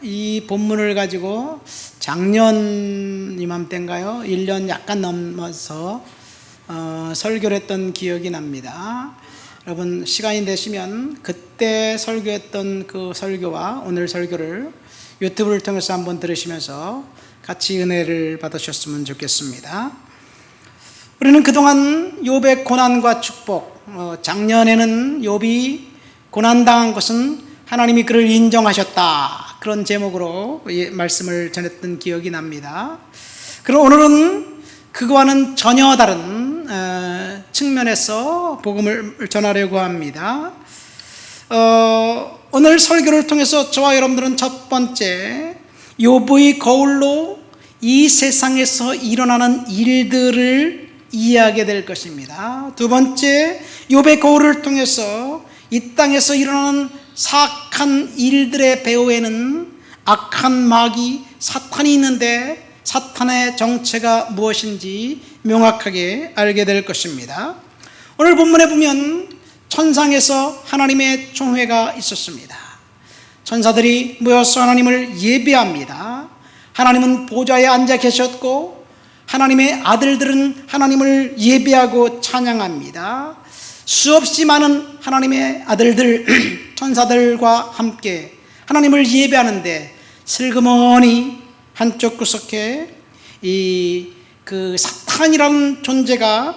이 본문을 가지고 작년 이맘때인가요? 1년 약간 넘어서 설교를 했던 기억이 납니다. 여러분 시간이 되시면 그때 설교했던 그 설교와 오늘 설교를 유튜브를 통해서 한번 들으시면서 같이 은혜를 받으셨으면 좋겠습니다. 우리는 그동안 욥의 고난과 축복, 작년에는 욥이 고난당한 것은 하나님이 그를 인정하셨다, 그런 제목으로 말씀을 전했던 기억이 납니다. 그럼 오늘은 그거와는 전혀 다른 측면에서 복음을 전하려고 합니다. 오늘 설교를 통해서 저와 여러분들은 첫 번째, 욥의 거울로 이 세상에서 일어나는 일들을 이해하게 될 것입니다. 두 번째, 욥의 거울을 통해서 이 땅에서 일어나는 사악한 일들의 배후에는 악한 마귀 사탄이 있는데 사탄의 정체가 무엇인지 명확하게 알게 될 것입니다. 오늘 본문에 보면 천상에서 하나님의 총회가 있었습니다. 천사들이 모여서 하나님을 예배합니다. 하나님은 보좌에 앉아 계셨고 하나님의 아들들은 하나님을 예배하고 찬양합니다. 수없이 많은 하나님의 아들들, 천사들과 함께 하나님을 예배하는데 슬그머니 한쪽 구석에 그 사탄이라는 존재가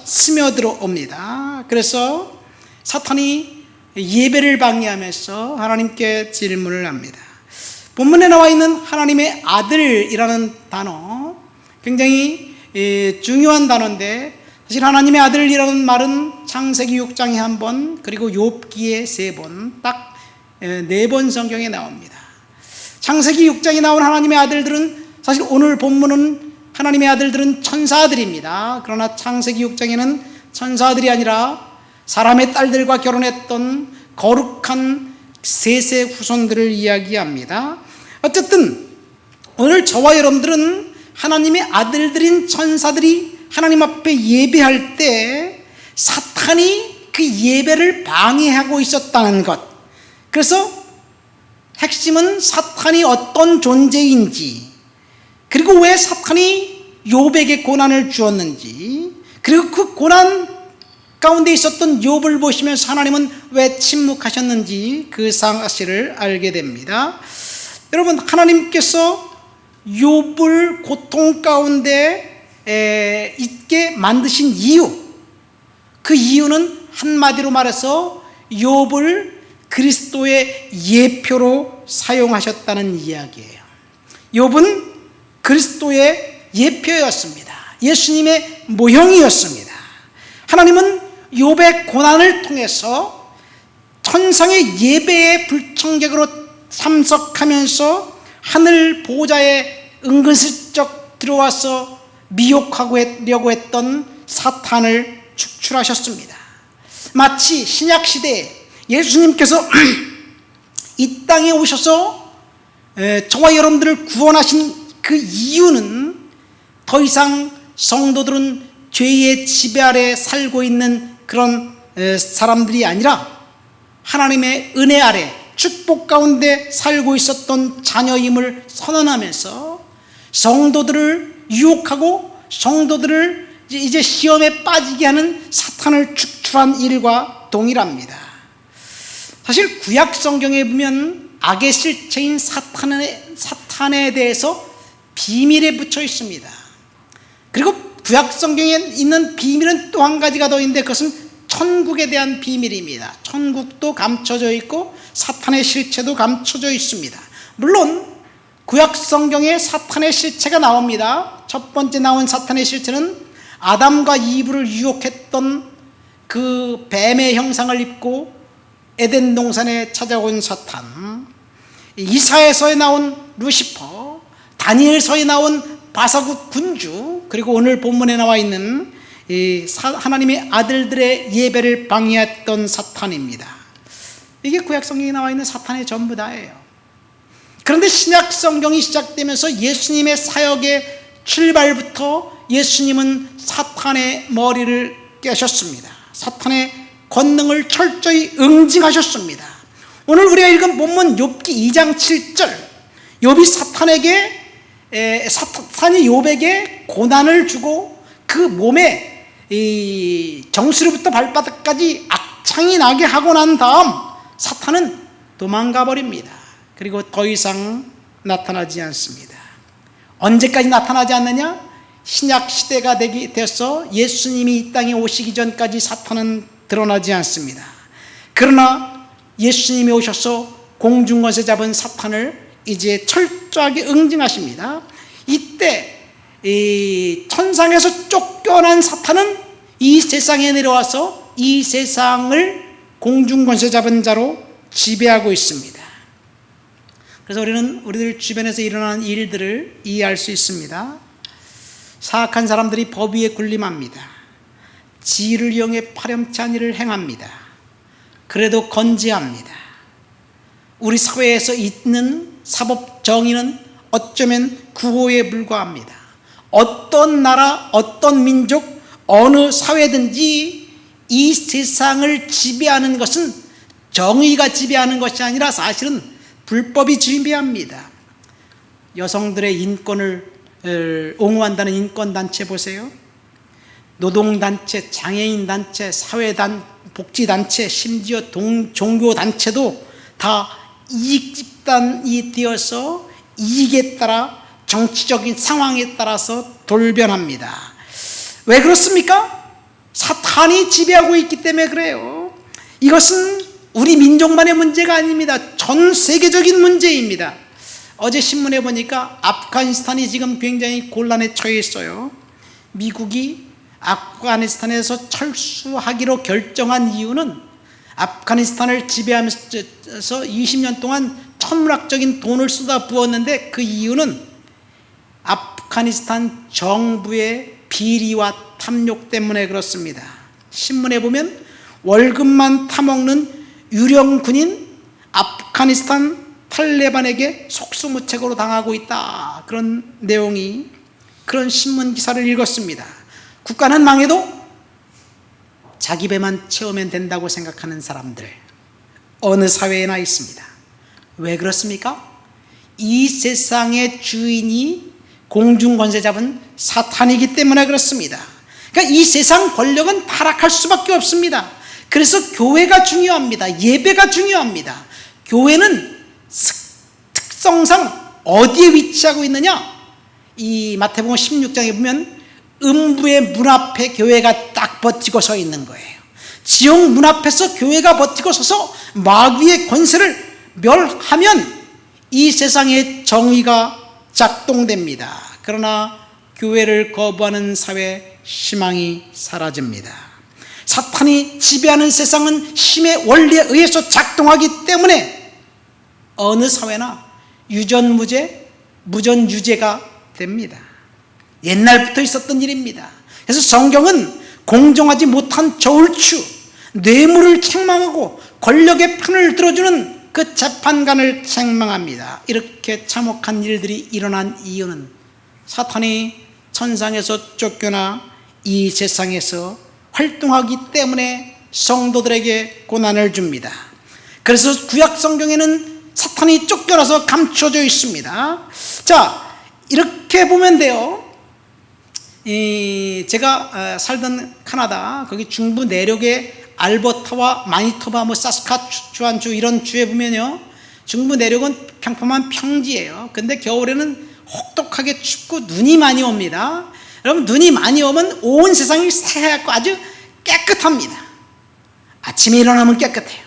스며들어 옵니다. 그래서 사탄이 예배를 방해하면서 하나님께 질문을 합니다. 본문에 나와 있는 하나님의 아들이라는 단어, 굉장히 중요한 단어인데, 사실 하나님의 아들이라는 말은 창세기 6장에 한 번, 그리고 욥기에 3번, 딱 4번 성경에 나옵니다. 창세기 6장에 나온 하나님의 아들들은, 사실 오늘 본문은 하나님의 아들들은 천사들입니다. 그러나 창세기 6장에는 천사들이 아니라 사람의 딸들과 결혼했던 거룩한 셋의 후손들을 이야기합니다. 어쨌든 오늘 저와 여러분들은 하나님의 아들들인 천사들이 하나님 앞에 예배할 때 사탄이 그 예배를 방해하고 있었다는 것, 그래서 핵심은 사탄이 어떤 존재인지, 그리고 왜 사탄이 욥에게 고난을 주었는지, 그리고 그 고난 가운데 있었던 욥을 보시면서 하나님은 왜 침묵하셨는지 그 사실을 알게 됩니다. 여러분, 하나님께서 욥을 고통 가운데 있게 만드신 이유, 그 이유는 한마디로 말해서 욥을 그리스도의 예표로 사용하셨다는 이야기예요. 욥은 그리스도의 예표였습니다. 예수님의 모형이었습니다. 하나님은 욥의 고난을 통해서 천상의 예배의 불청객으로 참석하면서 하늘 보좌에 은근슬쩍 들어와서 미혹하려고 했던 사탄을 축출하셨습니다. 마치 신약시대에 예수님께서 이 땅에 오셔서 저와 여러분들을 구원하신 그 이유는 더 이상 성도들은 죄의 지배 아래 살고 있는 그런 사람들이 아니라 하나님의 은혜 아래 축복 가운데 살고 있었던 자녀임을 선언하면서 성도들을 유혹하고 성도들을 이제 시험에 빠지게 하는 사탄을 축출한 일과 동일합니다. 사실 구약 성경에 보면 악의 실체인 사탄에 대해서 비밀에 붙여 있습니다. 그리고 구약 성경에 있는 비밀은 또 한 가지가 더 있는데, 그것은 천국에 대한 비밀입니다. 천국도 감춰져 있고 사탄의 실체도 감춰져 있습니다. 물론 구약 성경에 사탄의 실체가 나옵니다. 첫 번째 나온 사탄의 실체는 아담과 이브를 유혹했던 그 뱀의 형상을 입고 에덴 동산에 찾아온 사탄, 이사야서에 나온 루시퍼, 다니엘서에 나온 바사국 군주, 그리고 오늘 본문에 나와 있는 하나님의 아들들의 예배를 방해했던 사탄입니다. 이게 구약 성경에 나와 있는 사탄의 전부 다예요. 그런데 신약 성경이 시작되면서 예수님의 사역의 출발부터 예수님은 사탄의 머리를 깨셨습니다. 사탄의 권능을 철저히 응징하셨습니다. 오늘 우리가 읽은 본문 욥기 2장 7절, 욥이 사탄이 욥에게 고난을 주고 그 몸에 이 정수리부터 발바닥까지 악창이 나게 하고 난 다음 사탄은 도망가 버립니다. 그리고 더 이상 나타나지 않습니다. 언제까지 나타나지 않느냐? 신약 시대가 돼서 예수님이 이 땅에 오시기 전까지 사탄은 드러나지 않습니다. 그러나 예수님이 오셔서 공중권세 잡은 사탄을 이제 철저하게 응징하십니다. 이때 이 천상에서 쫓겨난 사탄은 이 세상에 내려와서 이 세상을 공중권세 잡은 자로 지배하고 있습니다. 그래서 우리는 우리들 주변에서 일어나는 일들을 이해할 수 있습니다. 사악한 사람들이 법 위에 군림합니다. 지위를 이용해 파렴치한 일을 행합니다. 그래도 건재합니다. 우리 사회에서 있는 사법 정의는 어쩌면 구호에 불과합니다. 어떤 나라, 어떤 민족, 어느 사회든지 이 세상을 지배하는 것은 정의가 지배하는 것이 아니라 사실은 불법이 지배합니다. 여성들의 인권을 옹호한다는 인권단체 보세요. 노동단체, 장애인단체, 복지단체, 심지어 종교단체도 다 이익집단이 되어서 이익에 따라 정치적인 상황에 따라서 돌변합니다. 왜 그렇습니까? 사탄이 지배하고 있기 때문에 그래요. 이것은 우리 민족만의 문제가 아닙니다. 전 세계적인 문제입니다. 어제 신문에 보니까 아프가니스탄이 지금 굉장히 곤란에 처해 있어요. 미국이 아프가니스탄에서 철수하기로 결정한 이유는 아프가니스탄을 지배하면서 20년 동안 천문학적인 돈을 쏟아부었는데 그 이유는 아프가니스탄 정부의 비리와 탐욕 때문에 그렇습니다. 신문에 보면 월급만 타먹는 유령 군인 아프가니스탄 탈레반에게 속수무책으로 당하고 있다. 그런 내용이, 그런 신문 기사를 읽었습니다. 국가는 망해도 자기 배만 채우면 된다고 생각하는 사람들, 어느 사회에나 있습니다. 왜 그렇습니까? 이 세상의 주인이 공중권세 잡은 사탄이기 때문에 그렇습니다. 그러니까 이 세상 권력은 타락할 수밖에 없습니다. 그래서 교회가 중요합니다. 예배가 중요합니다. 교회는 특성상 어디에 위치하고 있느냐? 이 마태복음 16장에 보면 음부의 문 앞에 교회가 딱 버티고 서 있는 거예요. 지옥 문 앞에서 교회가 버티고 서서 마귀의 권세를 멸하면 이 세상의 정의가 작동됩니다. 그러나 교회를 거부하는 사회, 희망이 사라집니다. 사탄이 지배하는 세상은 힘의 원리에 의해서 작동하기 때문에 어느 사회나 유전무죄, 무전유죄가 됩니다. 옛날부터 있었던 일입니다. 그래서 성경은 공정하지 못한 저울추, 뇌물을 책망하고 권력의 편을 들어주는 그 재판관을 책망합니다. 이렇게 참혹한 일들이 일어난 이유는 사탄이 천상에서 쫓겨나 이 세상에서 활동하기 때문에 성도들에게 고난을 줍니다. 그래서 구약 성경에는 사탄이 쫓겨나서 감춰져 있습니다. 자, 이렇게 보면 돼요. 제가 살던 카나다, 거기 중부 내륙의 알버타와 마니토바, 사스카추안주 이런 주에 보면요, 중부 내륙은 평범한 평지예요. 근데 겨울에는 혹독하게 춥고 눈이 많이 옵니다. 여러분, 눈이 많이 오면 온 세상이 새하얗고 아주 깨끗합니다. 아침에 일어나면 깨끗해요.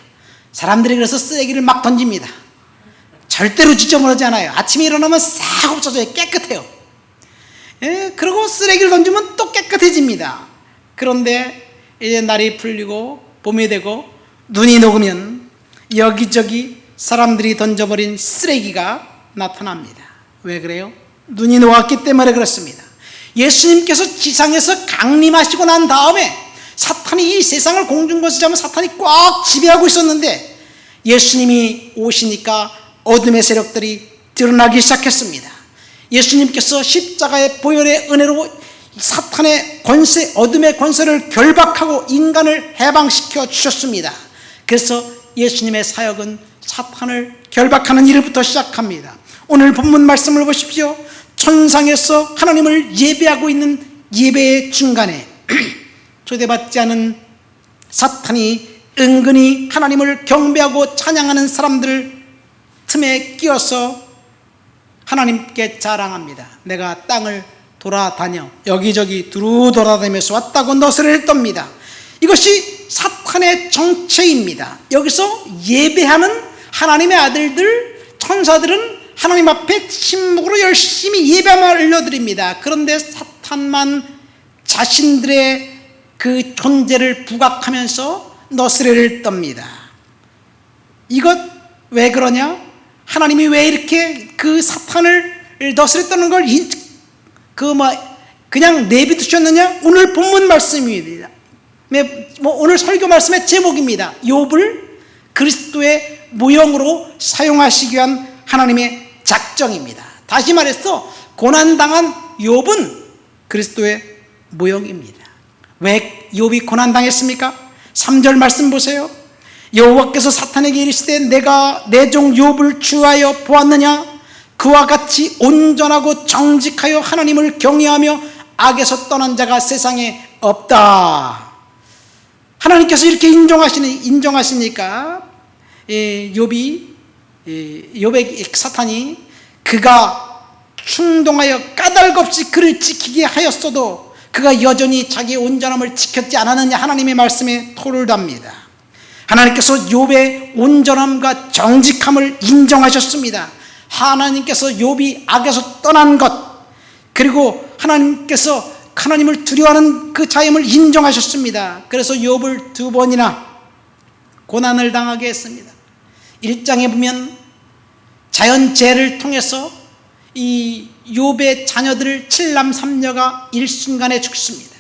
사람들이 그래서 쓰레기를 막 던집니다. 절대로 지저분하지 않아요. 아침에 일어나면 싹 없어져요. 깨끗해요. 그리고 쓰레기를 던지면 또 깨끗해집니다. 그런데 이제 날이 풀리고 봄이 되고 눈이 녹으면 여기저기 사람들이 던져버린 쓰레기가 나타납니다. 왜 그래요? 눈이 녹았기 때문에 그렇습니다. 예수님께서 지상에서 강림하시고 난 다음에 사탄이 이 세상을 공중권세 잡은 사탄이 꽉 지배하고 있었는데 예수님이 오시니까 어둠의 세력들이 드러나기 시작했습니다. 예수님께서 십자가의 보혈의 은혜로 사탄의 권세, 어둠의 권세를 결박하고 인간을 해방시켜 주셨습니다. 그래서 예수님의 사역은 사탄을 결박하는 일부터 시작합니다. 오늘 본문 말씀을 보십시오. 천상에서 하나님을 예배하고 있는 예배의 중간에 초대받지 않은 사탄이 은근히 하나님을 경배하고 찬양하는 사람들 틈에 끼어서 하나님께 자랑합니다. 내가 땅을 돌아다녀 여기저기 두루 돌아다니면서 왔다고 너스레를 떱니다. 이것이 사탄의 정체입니다. 여기서 예배하는 하나님의 아들들, 천사들은 하나님 앞에 침묵으로 열심히 예배함을 알려드립니다. 그런데 사탄만 자신들의 그 존재를 부각하면서 너스레를 떱니다. 이것 왜 그러냐? 하나님이 왜 이렇게 그 사탄을 너스레 떠는 걸 그냥 내비두셨느냐? 오늘 본문 말씀입니다. 오늘 설교 말씀의 제목입니다. 욥을 그리스도의 모형으로 사용하시기 위한 하나님의 작정입니다. 다시 말해서 고난당한 욥은 그리스도의 모형입니다. 왜 욥이 고난당했습니까? 3절 말씀 보세요. 여호와께서 사탄에게 이르시되 내가 내 종 욥을 주하여 보았느냐? 그와 같이 온전하고 정직하여 하나님을 경외하며 악에서 떠난 자가 세상에 없다. 하나님께서 이렇게 인정하시니까 욥의 사탄이 그가 충동하여 까닭없이 그를 지키게 하였어도 그가 여전히 자기의 온전함을 지켰지 않았느냐 하나님의 말씀에 토를 답니다. 하나님께서 욥의 온전함과 정직함을 인정하셨습니다. 하나님께서 욥이 악에서 떠난 것, 그리고 하나님께서 하나님을 두려워하는 그 자임을 인정하셨습니다. 그래서 욥을 2번이나 고난을 당하게 했습니다. 1장에 보면 자연재해를 통해서 이 욥의 자녀들 7남 3녀가 일순간에 죽습니다.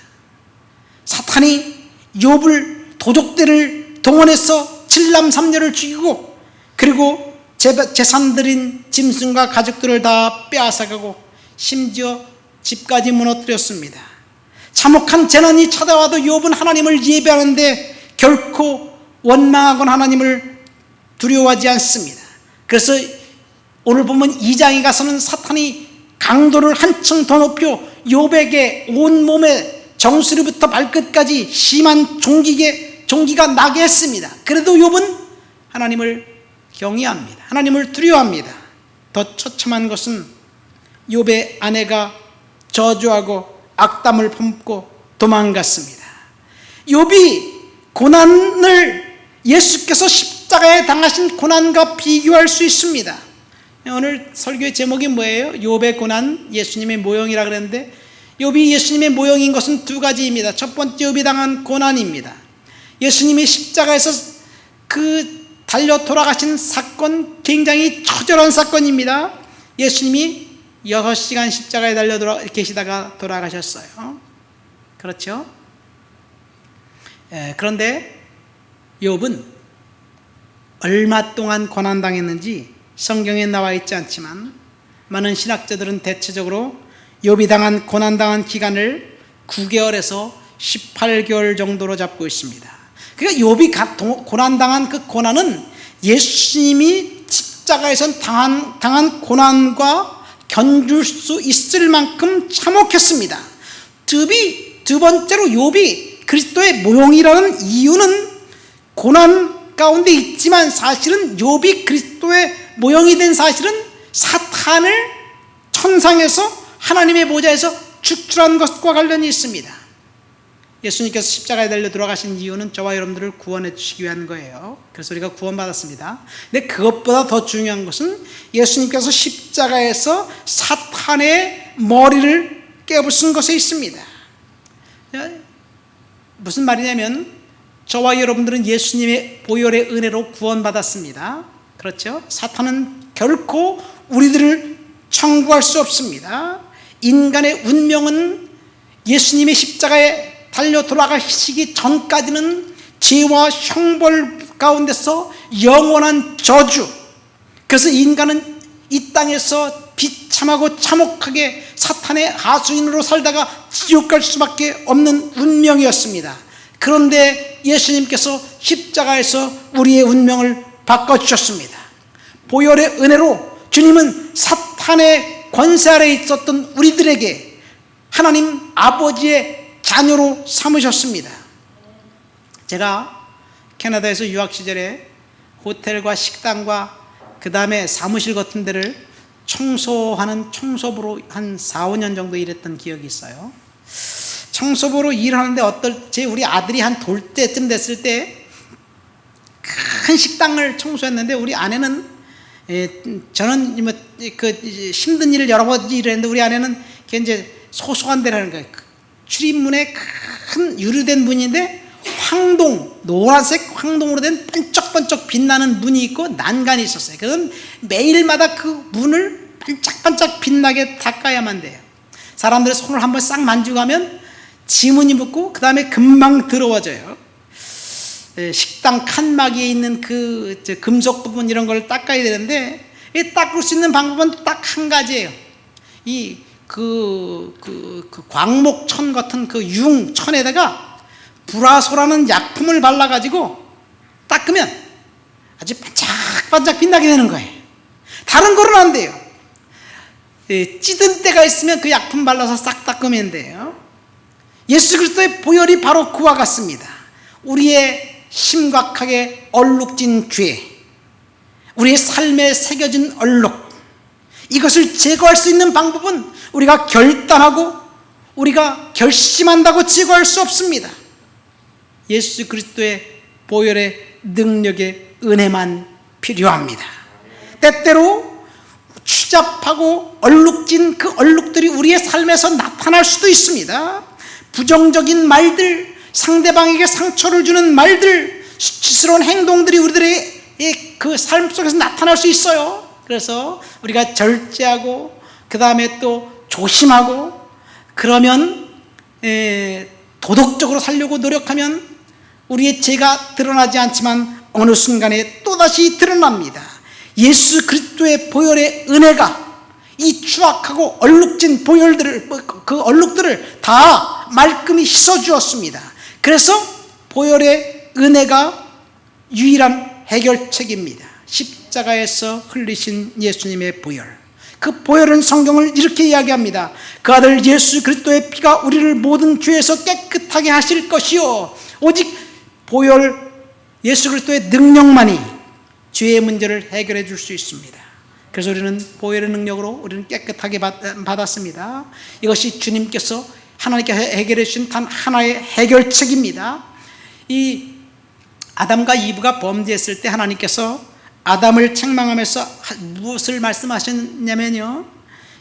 사탄이 욥을 도적들을 동원해서 7남 3녀를 죽이고, 그리고 재산들인 짐승과 가족들을 다 빼앗아가고 심지어 집까지 무너뜨렸습니다. 참혹한 재난이 찾아와도 욥은 하나님을 예배하는데 결코 원망하거나 하나님을 두려워하지 않습니다. 그래서 오늘 보면 2장에 가서는 사탄이 강도를 한층 더 높여 욥에게 온몸에 정수리부터 발끝까지 심한 종기가 나게 했습니다. 그래도 욥은 하나님을 경외합니다. 하나님을 두려워합니다. 더 처참한 것은 욥의 아내가 저주하고 악담을 품고 도망갔습니다. 욥이 고난을 예수께서 십자가에 당하신 고난과 비교할 수 있습니다. 오늘 설교의 제목이 뭐예요? 욥의 고난, 예수님의 모형이라 그랬는데 욥이 예수님의 모형인 것은 2가지입니다. 첫 번째, 욥이 당한 고난입니다. 예수님이 십자가에서 그 달려 돌아가신 사건, 굉장히 처절한 사건입니다. 예수님이 6시간 십자가에 달려 계시다가 돌아가셨어요. 그렇죠? 그런데 욥은 얼마 동안 고난당했는지 성경에 나와 있지 않지만 많은 신학자들은 대체적으로 욥이 당한 고난당한 기간을 9개월에서 18개월 정도로 잡고 있습니다. 그러니까 욥이 고난당한 그 고난은 예수님이 십자가에서 당한 고난과 견줄 수 있을 만큼 참혹했습니다. 두 번째로 욥이 그리스도의 모형이라는 이유는 고난 가운데 있지만 사실은 욥이 그리스도의 모형이 된 사실은 사탄을 천상에서 하나님의 보좌에서 축출한 것과 관련이 있습니다. 예수님께서 십자가에 달려 돌아가신 이유는 저와 여러분들을 구원해 주시기 위한 거예요. 그래서 우리가 구원받았습니다. 근데 그것보다 더 중요한 것은 예수님께서 십자가에서 사탄의 머리를 깨부순 것에 있습니다. 무슨 말이냐면 저와 여러분들은 예수님의 보혈의 은혜로 구원받았습니다. 그렇죠? 사탄은 결코 우리들을 청구할 수 없습니다. 인간의 운명은 예수님의 십자가에 달려 돌아가시기 전까지는 죄와 형벌 가운데서 영원한 저주, 그래서 인간은 이 땅에서 비참하고 참혹하게 사탄의 하수인으로 살다가 지옥 갈 수밖에 없는 운명이었습니다. 그런데 예수님께서 십자가에서 우리의 운명을 바꿔주셨습니다. 보혈의 은혜로 주님은 사탄의 권세 아래에 있었던 우리들에게 하나님 아버지의 자녀로 삼으셨습니다. 제가 캐나다에서 유학 시절에 호텔과 식당과 그 다음에 사무실 같은 데를 청소하는 청소부로 한 4, 5년 정도 일했던 기억이 있어요. 청소부로 일하는데 우리 아들이 한 돌 때쯤 됐을 때 큰 식당을 청소했는데 우리 아내는 저는 힘든 일을 여러 번 일했는데 우리 아내는 이제 소소한 데라는 거예요. 출입문에 큰 유리된 문인데 노란색 황동으로 된 반짝반짝 빛나는 문이 있고 난간이 있었어요. 그래서 매일마다 그 문을 반짝반짝 빛나게 닦아야만 돼요. 사람들의 손을 한번 싹 만지고 가면 지문이 묻고 그 다음에 금방 더러워져요. 식당 칸막이에 있는 그 금속 부분 이런 걸 닦아야 되는데 닦을 수 있는 방법은 딱 한 가지예요. 광목천 같은 그 융천에다가 브라소라는 약품을 발라가지고 닦으면 아주 반짝반짝 빛나게 되는 거예요. 다른 거는 안 돼요. 찌든 때가 있으면 그 약품 발라서 싹 닦으면 돼요. 예수 그리스도의 보혈이 바로 그와 같습니다. 우리의 심각하게 얼룩진 죄, 우리의 삶에 새겨진 얼룩, 이것을 제거할 수 있는 방법은 우리가 결단하고 우리가 결심한다고 제거할 수 없습니다. 예수 그리스도의 보혈의 능력의 은혜만 필요합니다. 때때로 추잡하고 얼룩진 그 얼룩들이 우리의 삶에서 나타날 수도 있습니다. 부정적인 말들, 상대방에게 상처를 주는 말들, 수치스러운 행동들이 우리들의 그 삶 속에서 나타날 수 있어요. 그래서 우리가 절제하고 그 다음에 또 조심하고 그러면 도덕적으로 살려고 노력하면 우리의 죄가 드러나지 않지만 어느 순간에 또다시 드러납니다. 예수 그리스도의 보혈의 은혜가 이 추악하고 얼룩진 그 얼룩들을 다 말끔히 씻어주었습니다. 그래서 보혈의 은혜가 유일한 해결책입니다. 십자가에서 흘리신 예수님의 보혈, 그 보혈은 성경을 이렇게 이야기합니다. 그 아들 예수 그리스도의 피가 우리를 모든 죄에서 깨끗하게 하실 것이요, 오직 보혈 예수 그리스도의 능력만이 죄의 문제를 해결해 줄 수 있습니다. 그래서 우리는 보혈의 능력으로 우리는 깨끗하게 받았습니다. 이것이 주님께서 하나님께서 해결해 주신 단 하나의 해결책입니다. 이 아담과 이브가 범죄했을 때 하나님께서 아담을 책망하면서 무엇을 말씀하셨냐면요,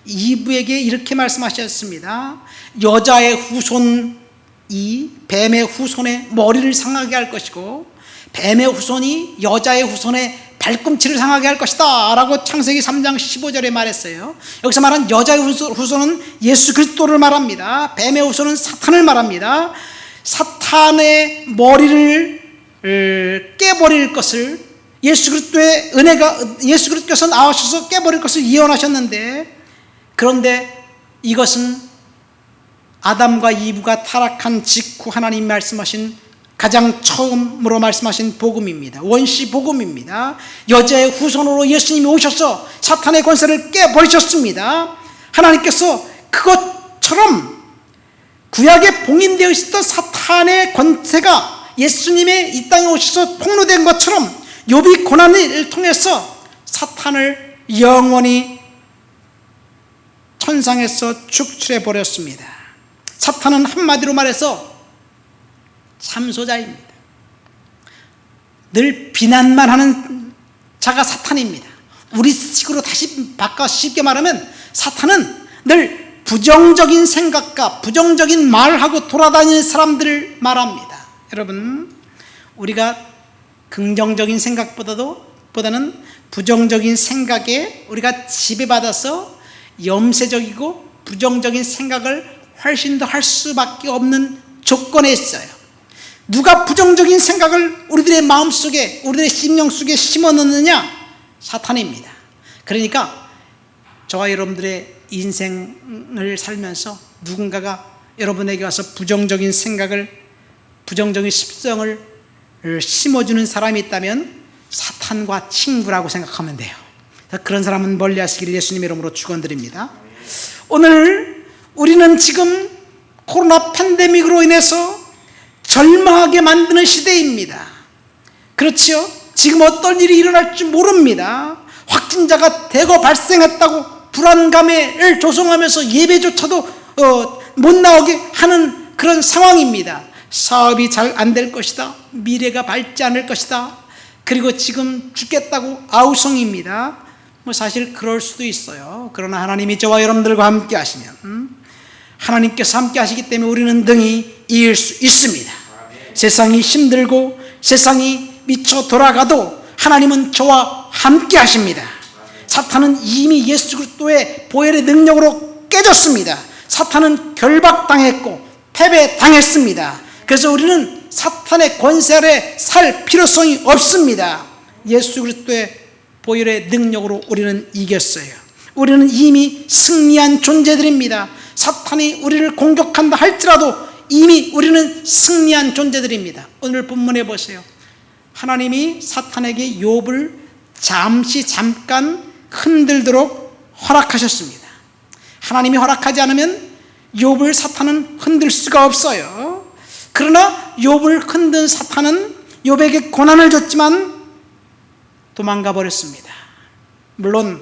이브에게 이렇게 말씀하셨습니다. 여자의 후손이 뱀의 후손의 머리를 상하게 할 것이고 뱀의 후손이 여자의 후손의 발꿈치를 상하게 할 것이다 라고 창세기 3장 15절에 말했어요. 여기서 말한 여자의 후손은 예수 그리스도를 말합니다. 뱀의 후손은 사탄을 말합니다. 사탄의 머리를 깨버릴 것을 예수 그리스도의 은혜가, 예수 그리스도께서 나오셔서 깨버릴 것을 예언하셨는데, 그런데 이것은 아담과 이브가 타락한 직후 하나님 말씀하신 가장 처음으로 말씀하신 복음입니다. 원시 복음입니다. 여자의 후손으로 예수님이 오셔서 사탄의 권세를 깨버리셨습니다. 하나님께서 그것처럼 구약에 봉인되어 있었던 사탄의 권세가 예수님의 이 땅에 오셔서 폭로된 것처럼 욥이 고난을 통해서 사탄을 영원히 천상에서 축출해 버렸습니다. 사탄은 한마디로 말해서 참소자입니다. 늘 비난만 하는 자가 사탄입니다. 우리 식으로 다시 바꿔 쉽게 말하면 사탄은 늘 부정적인 생각과 부정적인 말하고 돌아다니는 사람들을 말합니다. 여러분, 우리가 긍정적인 생각보다는 부정적인 생각에 우리가 지배받아서 염세적이고 부정적인 생각을 훨씬 더 할 수밖에 없는 조건에 있어요. 누가 부정적인 생각을 우리들의 마음속에, 우리들의 심령 속에 심어넣느냐? 사탄입니다. 그러니까 저와 여러분들의 인생을 살면서 누군가가 여러분에게 와서 부정적인 생각을, 부정적인 습성을 심어주는 사람이 있다면 사탄과 친구라고 생각하면 돼요. 그런 사람은 멀리 하시길 예수님의 이름으로 축원드립니다. 오늘 우리는 지금 코로나 팬데믹으로 인해서 절망하게 만드는 시대입니다. 그렇지요? 지금 어떤 일이 일어날지 모릅니다. 확진자가 대거 발생했다고 불안감을 조성하면서 예배조차도 못 나오게 하는 그런 상황입니다. 사업이 잘 안 될 것이다. 미래가 밝지 않을 것이다. 그리고 지금 죽겠다고 아우성입니다. 사실 그럴 수도 있어요. 그러나 하나님이 저와 여러분들과 함께 하시면 하나님께서 함께 하시기 때문에 우리는 등이 이길 수 있습니다. 세상이 힘들고 세상이 미쳐 돌아가도 하나님은 저와 함께 하십니다. 사탄은 이미 예수 그리스도의 보혈의 능력으로 깨졌습니다. 사탄은 결박당했고 패배당했습니다. 그래서 우리는 사탄의 권세 아래 살 필요성이 없습니다. 예수 그리스도의 보혈의 능력으로 우리는 이겼어요. 우리는 이미 승리한 존재들입니다. 사탄이 우리를 공격한다 할지라도 이미 우리는 승리한 존재들입니다. 오늘 본문에 보세요. 하나님이 사탄에게 욥을 잠깐 흔들도록 허락하셨습니다. 하나님이 허락하지 않으면 욥을 사탄은 흔들 수가 없어요. 그러나 욥을 흔든 사탄은 욥에게 고난을 줬지만 도망가 버렸습니다. 물론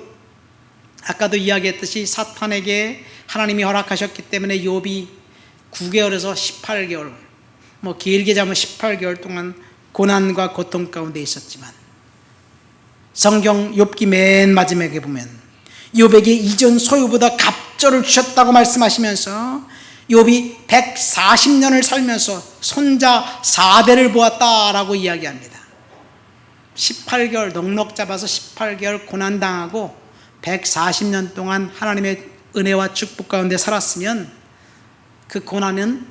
아까도 이야기했듯이 사탄에게 하나님이 허락하셨기 때문에 욥이 9개월에서 18개월, 길게 잡으면 18개월 동안 고난과 고통 가운데 있었지만 성경 욥기 맨 마지막에 보면 욥에게 이전 소유보다 갑절을 주셨다고 말씀하시면서 욥이 140년을 살면서 손자 4대를 보았다라고 이야기합니다. 18개월 넉넉 잡아서 18개월 고난당하고 140년 동안 하나님의 은혜와 축복 가운데 살았으면 그 고난은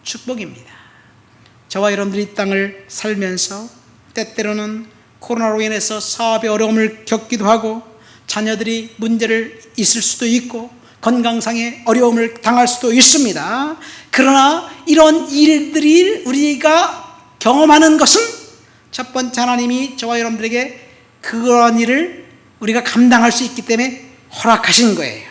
축복입니다. 저와 여러분들이 이 땅을 살면서 때때로는 코로나로 인해서 사업의 어려움을 겪기도 하고 자녀들이 문제를 있을 수도 있고 건강상의 어려움을 당할 수도 있습니다. 그러나 이런 일들이 우리가 경험하는 것은 첫 번째 하나님이 저와 여러분들에게 그런 일을 우리가 감당할 수 있기 때문에 허락하신 거예요.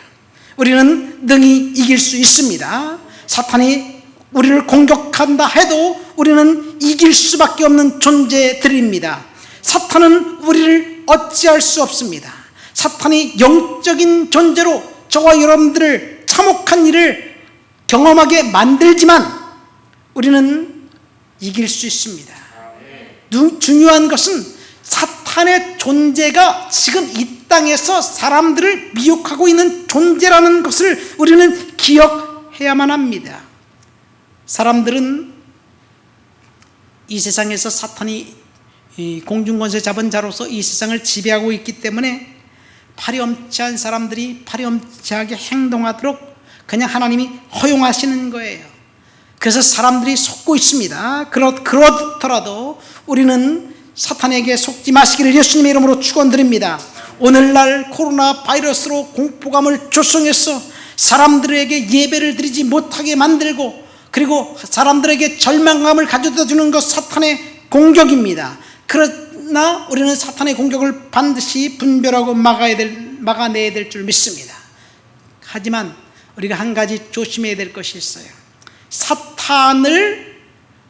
우리는 능히 이길 수 있습니다. 사탄이 우리를 공격한다 해도 우리는 이길 수밖에 없는 존재들입니다. 사탄은 우리를 어찌할 수 없습니다. 사탄이 영적인 존재로 저와 여러분들을 참혹한 일을 경험하게 만들지만 우리는 이길 수 있습니다. 중요한 것은 사탄의 존재가 지금 이 땅에서 사람들을 미혹하고 있는 존재라는 것을 우리는 기억해야만 합니다. 사람들은 이 세상에서 사탄이 공중권세 잡은 자로서 이 세상을 지배하고 있기 때문에 파렴치한 사람들이 파렴치하게 행동하도록 그냥 하나님이 허용하시는 거예요. 그래서 사람들이 속고 있습니다. 그렇더라도 우리는 사탄에게 속지 마시기를 예수님의 이름으로 축원드립니다. 오늘날 코로나 바이러스로 공포감을 조성해서 사람들에게 예배를 드리지 못하게 만들고 그리고 사람들에게 절망감을 가져다 주는 것 사탄의 공격입니다. 그러나 우리는 사탄의 공격을 반드시 분별하고 막아내야 될 줄 믿습니다. 하지만 우리가 한 가지 조심해야 될 것이 있어요. 사탄을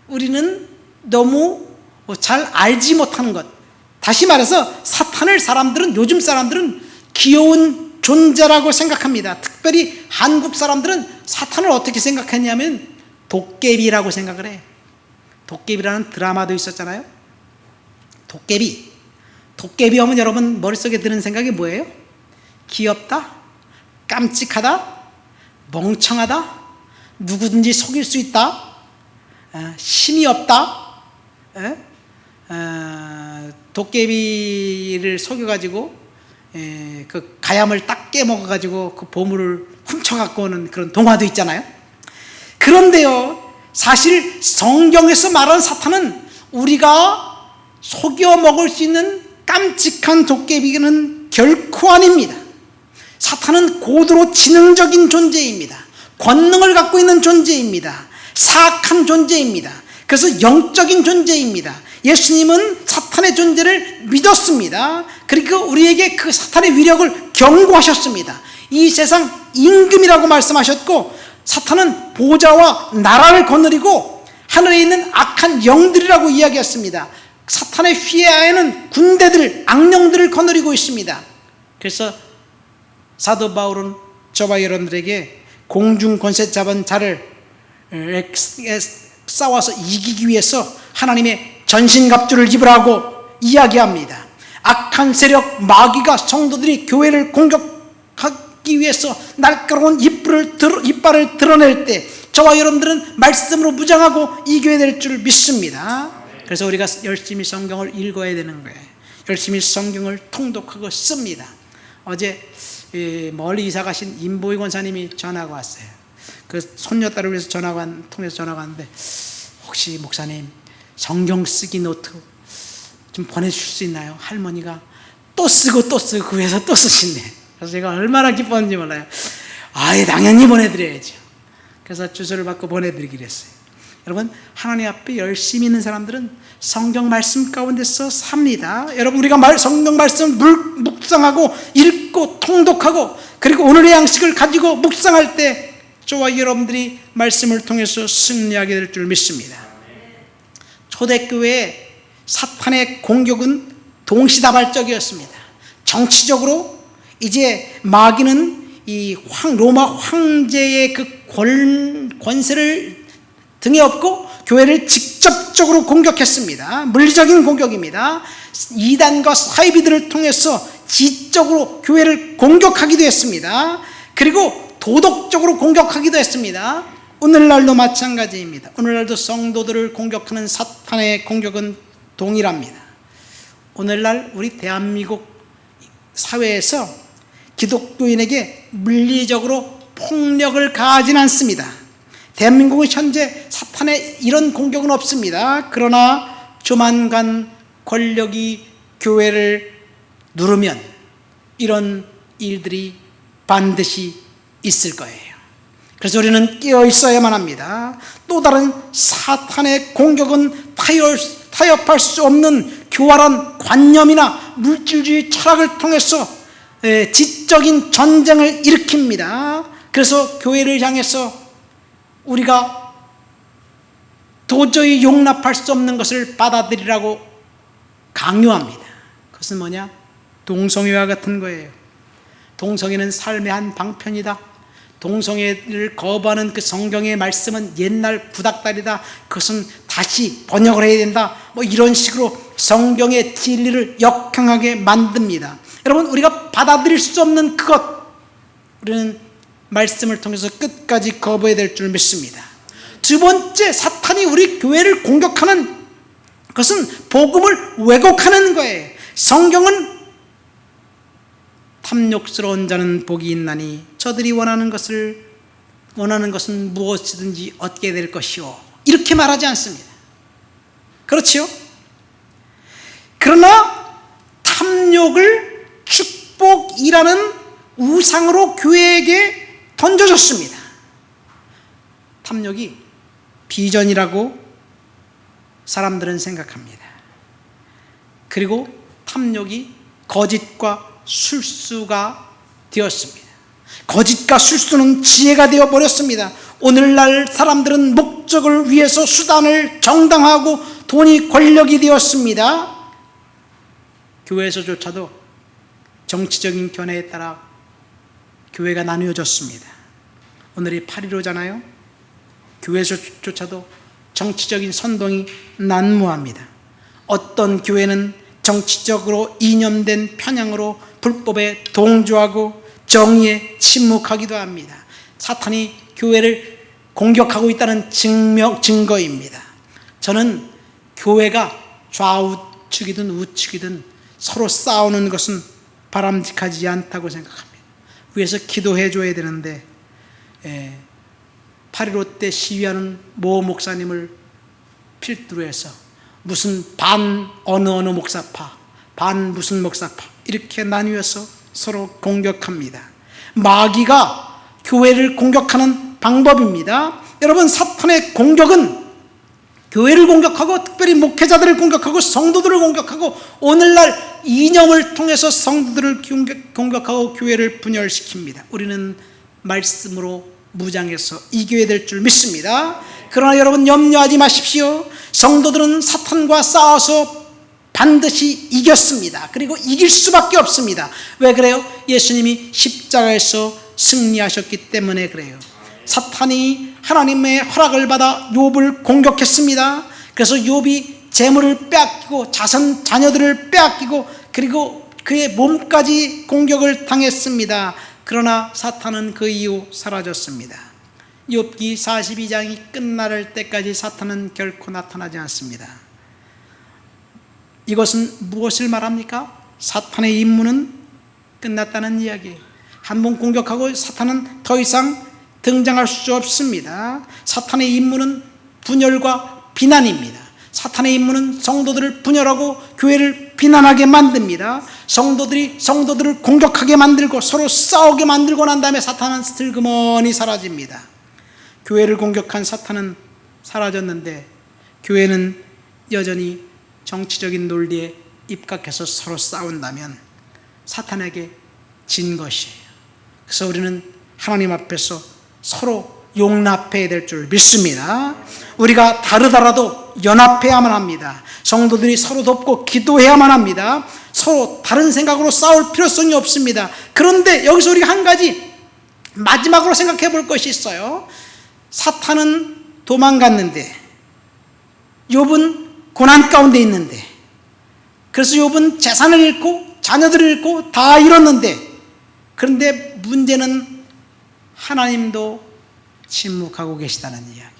우리는 너무 잘 알지 못하는 것. 다시 말해서 요즘 사람들은 귀여운 존재라고 생각합니다. 특별히 한국 사람들은 사탄을 어떻게 생각했냐면 도깨비라고 생각을 해요. 도깨비라는 드라마도 있었잖아요. 도깨비 하면 여러분 머릿속에 드는 생각이 뭐예요? 귀엽다, 깜찍하다, 멍청하다, 누구든지 속일 수 있다, 힘이 없다. 도깨비를 속여가지고 그 가야을 딱 깨먹어가지고 그 보물을 훔쳐갖고 오는 그런 동화도 있잖아요. 그런데요, 사실 성경에서 말하는 사탄은 우리가 속여 먹을 수 있는 깜찍한 도깨비는 결코 아닙니다. 사탄은 고도로 지능적인 존재입니다. 권능을 갖고 있는 존재입니다. 사악한 존재입니다. 그래서 영적인 존재입니다. 예수님은 사탄의 존재를 믿었습니다. 그리고 우리에게 그 사탄의 위력을 경고하셨습니다. 이 세상 임금이라고 말씀하셨고, 사탄은 보좌와 나라를 거느리고 하늘에 있는 악한 영들이라고 이야기했습니다. 사탄의 휘하에는 군대들, 악령들을 거느리고 있습니다. 그래서 사도 바울은 저와 여러분들에게 공중 권세 잡은 자를 싸워서 이기기 위해서 하나님의 전신갑주를 입으라고 이야기합니다. 악한 세력 마귀가 성도들이 교회를 공격하기 위해서 날카로운 이빨을 드러낼 때 저와 여러분들은 말씀으로 무장하고 이겨야 될 줄 믿습니다. 그래서 우리가 열심히 성경을 읽어야 되는 거예요. 열심히 성경을 통독하고 씁니다. 어제 멀리 이사 가신 임보희 권사님이 전화가 왔어요. 그 손녀딸을 위해서 통해서 전화가 왔는데, 혹시 목사님 성경 쓰기 노트 좀 보내주실 수 있나요? 할머니가 또 쓰고 그 위해서 또 쓰신대. 그래서 제가 얼마나 기뻤는지 몰라요. 당연히 보내드려야죠. 그래서 주소를 받고 보내드리기로 했어요. 여러분, 하나님 앞에 열심히 있는 사람들은 성경 말씀 가운데서 삽니다. 여러분, 우리가 성경 말씀을 묵상하고 읽고 통독하고, 그리고 오늘의 양식을 가지고 묵상할 때 저와 여러분들이 말씀을 통해서 승리하게 될 줄 믿습니다. 초대교회의 사탄의 공격은 동시다발적이었습니다. 정치적으로 이제 마귀는 이 로마 황제의 그 권세를 등에 업고 교회를 직접적으로 공격했습니다. 물리적인 공격입니다. 이단과 사이비들을 통해서 지적으로 교회를 공격하기도 했습니다. 그리고 도덕적으로 공격하기도 했습니다. 오늘날도 마찬가지입니다. 오늘날도 성도들을 공격하는 사탄의 공격은 동일합니다. 오늘날 우리 대한민국 사회에서 기독교인에게 물리적으로 폭력을 가하진 않습니다. 대한민국은 현재 사탄의 이런 공격은 없습니다. 그러나 조만간 권력이 교회를 누르면 이런 일들이 반드시 있을 거예요. 그래서 우리는 깨어 있어야만 합니다. 또 다른 사탄의 공격은 타협할 수 없는 교활한 관념이나 물질주의 철학을 통해서 지적인 전쟁을 일으킵니다. 그래서 교회를 향해서 우리가 도저히 용납할 수 없는 것을 받아들이라고 강요합니다. 그것은 뭐냐? 동성애와 같은 거예요. 동성애는 삶의 한 방편이다. 동성애를 거부하는 그 성경의 말씀은 옛날 구닥다리다. 그것은 다시 번역을 해야 된다. 이런 식으로 성경의 진리를 역행하게 만듭니다. 여러분, 우리가 받아들일 수 없는 그것, 우리는 말씀을 통해서 끝까지 거부해야 될 줄 믿습니다. 두 번째, 사탄이 우리 교회를 공격하는 것은 복음을 왜곡하는 거예요. 성경은 탐욕스러운 자는 복이 있나니 저들이 원하는 것은 무엇이든지 얻게 될 것이요, 이렇게 말하지 않습니다. 그렇지요? 그러나 탐욕을 축복이라는 우상으로 교회에게 던져줬습니다. 탐욕이 비전이라고 사람들은 생각합니다. 그리고 탐욕이 거짓과 술수가 되었습니다. 거짓과 술수는 지혜가 되어버렸습니다. 오늘날 사람들은 목적을 위해서 수단을 정당화하고 돈이 권력이 되었습니다. 교회에서조차도 정치적인 견해에 따라 교회가 나누어졌습니다. 오늘이 8.15잖아요. 교회에서조차도 정치적인 선동이 난무합니다. 어떤 교회는 정치적으로 이념된 편향으로 불법에 동조하고 정의에 침묵하기도 합니다. 사탄이 교회를 공격하고 있다는 증거입니다. 저는 교회가 좌우측이든 우측이든 서로 싸우는 것은 바람직하지 않다고 생각합니다. 위에서 기도해 줘야 되는데 8.15 때 시위하는 모 목사님을 필두로 해서 무슨 반 어느 목사파, 반 무슨 목사파, 이렇게 나뉘어서 서로 공격합니다. 마귀가 교회를 공격하는 방법입니다. 여러분, 사탄의 공격은 교회를 공격하고 특별히 목회자들을 공격하고 성도들을 공격하고 오늘날 이념을 통해서 성도들을 공격하고 교회를 분열시킵니다. 우리는 말씀으로 무장해서 이겨야 될 줄 믿습니다. 그러나 여러분 염려하지 마십시오. 성도들은 사탄과 싸워서 반드시 이겼습니다. 그리고 이길 수밖에 없습니다. 왜 그래요? 예수님이 십자가에서 승리하셨기 때문에 그래요. 사탄이 하나님의 허락을 받아 욥을 공격했습니다. 그래서 욥이 재물을 빼앗기고 자녀들을 빼앗기고 그리고 그의 몸까지 공격을 당했습니다. 그러나 사탄은 그 이후 사라졌습니다. 욥기 42장이 끝날 때까지 사탄은 결코 나타나지 않습니다. 이것은 무엇을 말합니까? 사탄의 임무는 끝났다는 이야기예요. 한번 공격하고 사탄은 더 이상 등장할 수 없습니다. 사탄의 임무는 분열과 비난입니다. 사탄의 임무는 성도들을 분열하고 교회를 비난하게 만듭니다. 성도들을 공격하게 만들고 서로 싸우게 만들고 난 다음에 사탄은 슬그머니 사라집니다. 교회를 공격한 사탄은 사라졌는데 교회는 여전히 정치적인 논리에 입각해서 서로 싸운다면 사탄에게 진 것이에요. 그래서 우리는 하나님 앞에서 서로 용납해야 될 줄 믿습니다. 우리가 다르더라도 연합해야만 합니다. 성도들이 서로 돕고 기도해야만 합니다. 서로 다른 생각으로 싸울 필요성이 없습니다. 그런데 여기서 우리가 한 가지 마지막으로 생각해 볼 것이 있어요. 사탄은 도망갔는데 욥은 고난 가운데 있는데, 그래서 욥은 재산을 잃고 자녀들을 잃고 다 잃었는데, 그런데 문제는 하나님도 침묵하고 계시다는 이야기예요.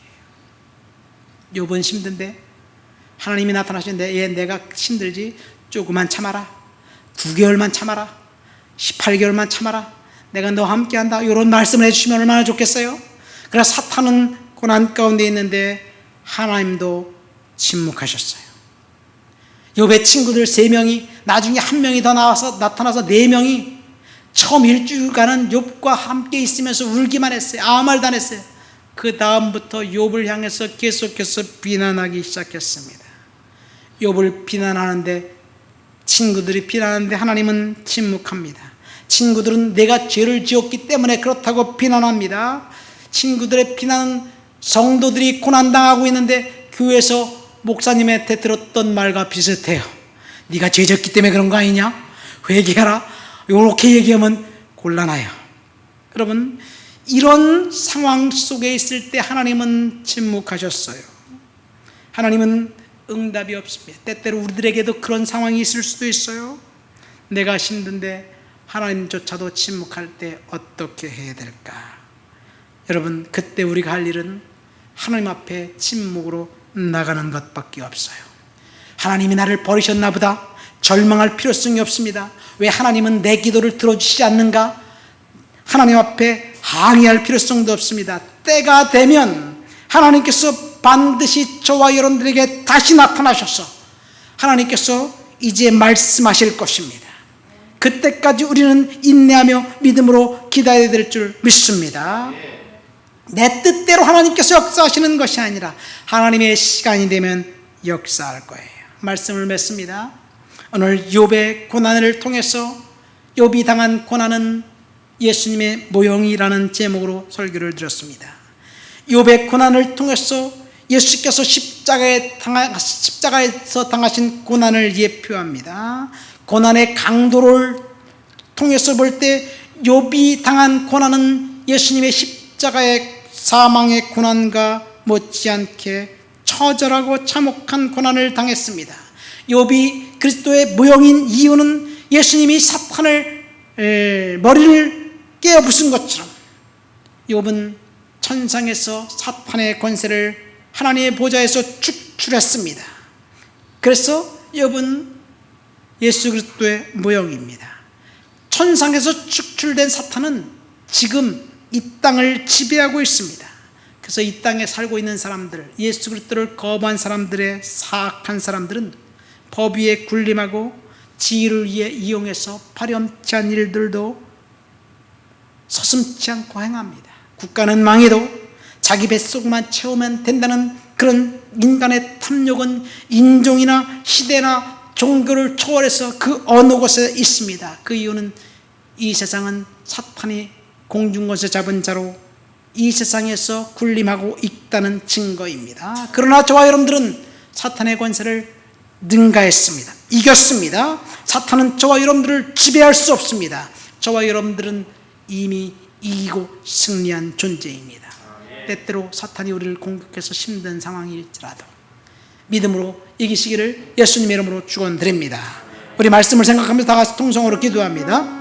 욥은 힘든데 하나님이 나타나시는데, 얘 내가 힘들지, 조금만 참아라, 9개월만 참아라, 18개월만 참아라, 내가 너와 함께한다, 이런 말씀을 해주시면 얼마나 좋겠어요. 그래서 사탄은 고난 가운데 있는데 하나님도 침묵하셨어요. 욥의 친구들 3명이 나중에 1명이 더 나타나서 4명이 처음 일주일간은 욥과 함께 있으면서 울기만 했어요. 아무 말도 안 했어요. 그 다음부터 욥을 향해서 계속해서 비난하기 시작했습니다. 욥을 비난하는데, 친구들이 비난하는데 하나님은 침묵합니다. 친구들은 내가 죄를 지었기 때문에 그렇다고 비난합니다. 친구들의 비난은 성도들이 고난당하고 있는데 교회에서 목사님한테 들었던 말과 비슷해요. 네가 죄 졌기 때문에 그런 거 아니냐? 회개하라. 이렇게 얘기하면 곤란해요. 여러분, 이런 상황 속에 있을 때 하나님은 침묵하셨어요. 하나님은 응답이 없습니다. 때때로 우리들에게도 그런 상황이 있을 수도 있어요. 내가 힘든데 하나님조차도 침묵할 때 어떻게 해야 될까? 여러분, 그때 우리가 할 일은 하나님 앞에 침묵으로 나가는 것밖에 없어요. 하나님이 나를 버리셨나 보다, 절망할 필요성이 없습니다. 왜 하나님은 내 기도를 들어주시지 않는가? 하나님 앞에 항의할 필요성도 없습니다. 때가 되면 하나님께서 반드시 저와 여러분들에게 다시 나타나셔서 하나님께서 이제 말씀하실 것입니다. 그때까지 우리는 인내하며 믿음으로 기다려야 될 줄 믿습니다. 내 뜻대로 하나님께서 역사하시는 것이 아니라 하나님의 시간이 되면 역사할 거예요. 말씀을 맺습니다. 오늘 욥의 고난을 통해서 욥이 당한 고난은 예수님의 모형이라는 제목으로 설교를 드렸습니다. 욥의 고난을 통해서 예수께서 십자가에서 당하신 고난을 예표합니다. 고난의 강도를 통해서 볼 때 욥이 당한 고난은 예수님의 십자가의 사망의 고난과 못지않게 처절하고 참혹한 고난을 당했습니다. 욥이 그리스도의 모형인 이유는 예수님이 사탄을 머리를 깨어 부순 것처럼 욥은 천상에서 사탄의 권세를 하나님의 보좌에서 축출했습니다. 그래서 욥은 예수 그리스도의 모형입니다. 천상에서 축출된 사탄은 지금 이 땅을 지배하고 있습니다. 그래서 이 땅에 살고 있는 사람들, 예수 그리스도를 거부한 사람들의 사악한 사람들은 법 위에 군림하고 지위를 위해 이용해서 파렴치한 일들도 서슴지 않고 행합니다. 국가는 망해도 자기 뱃속만 채우면 된다는 그런 인간의 탐욕은 인종이나 시대나 종교를 초월해서 그 어느 곳에 있습니다. 그 이유는 이 세상은 사탄이 공중권세 잡은 자로 이 세상에서 군림하고 있다는 증거입니다. 그러나 저와 여러분들은 사탄의 권세를 능가했습니다. 이겼습니다. 사탄은 저와 여러분들을 지배할 수 없습니다. 저와 여러분들은 이미 이기고 승리한 존재입니다. 때때로 사탄이 우리를 공격해서 힘든 상황일지라도 믿음으로 이기시기를 예수님의 이름으로 축원드립니다. 우리 말씀을 생각하면서 다 같이 통성으로 기도합니다.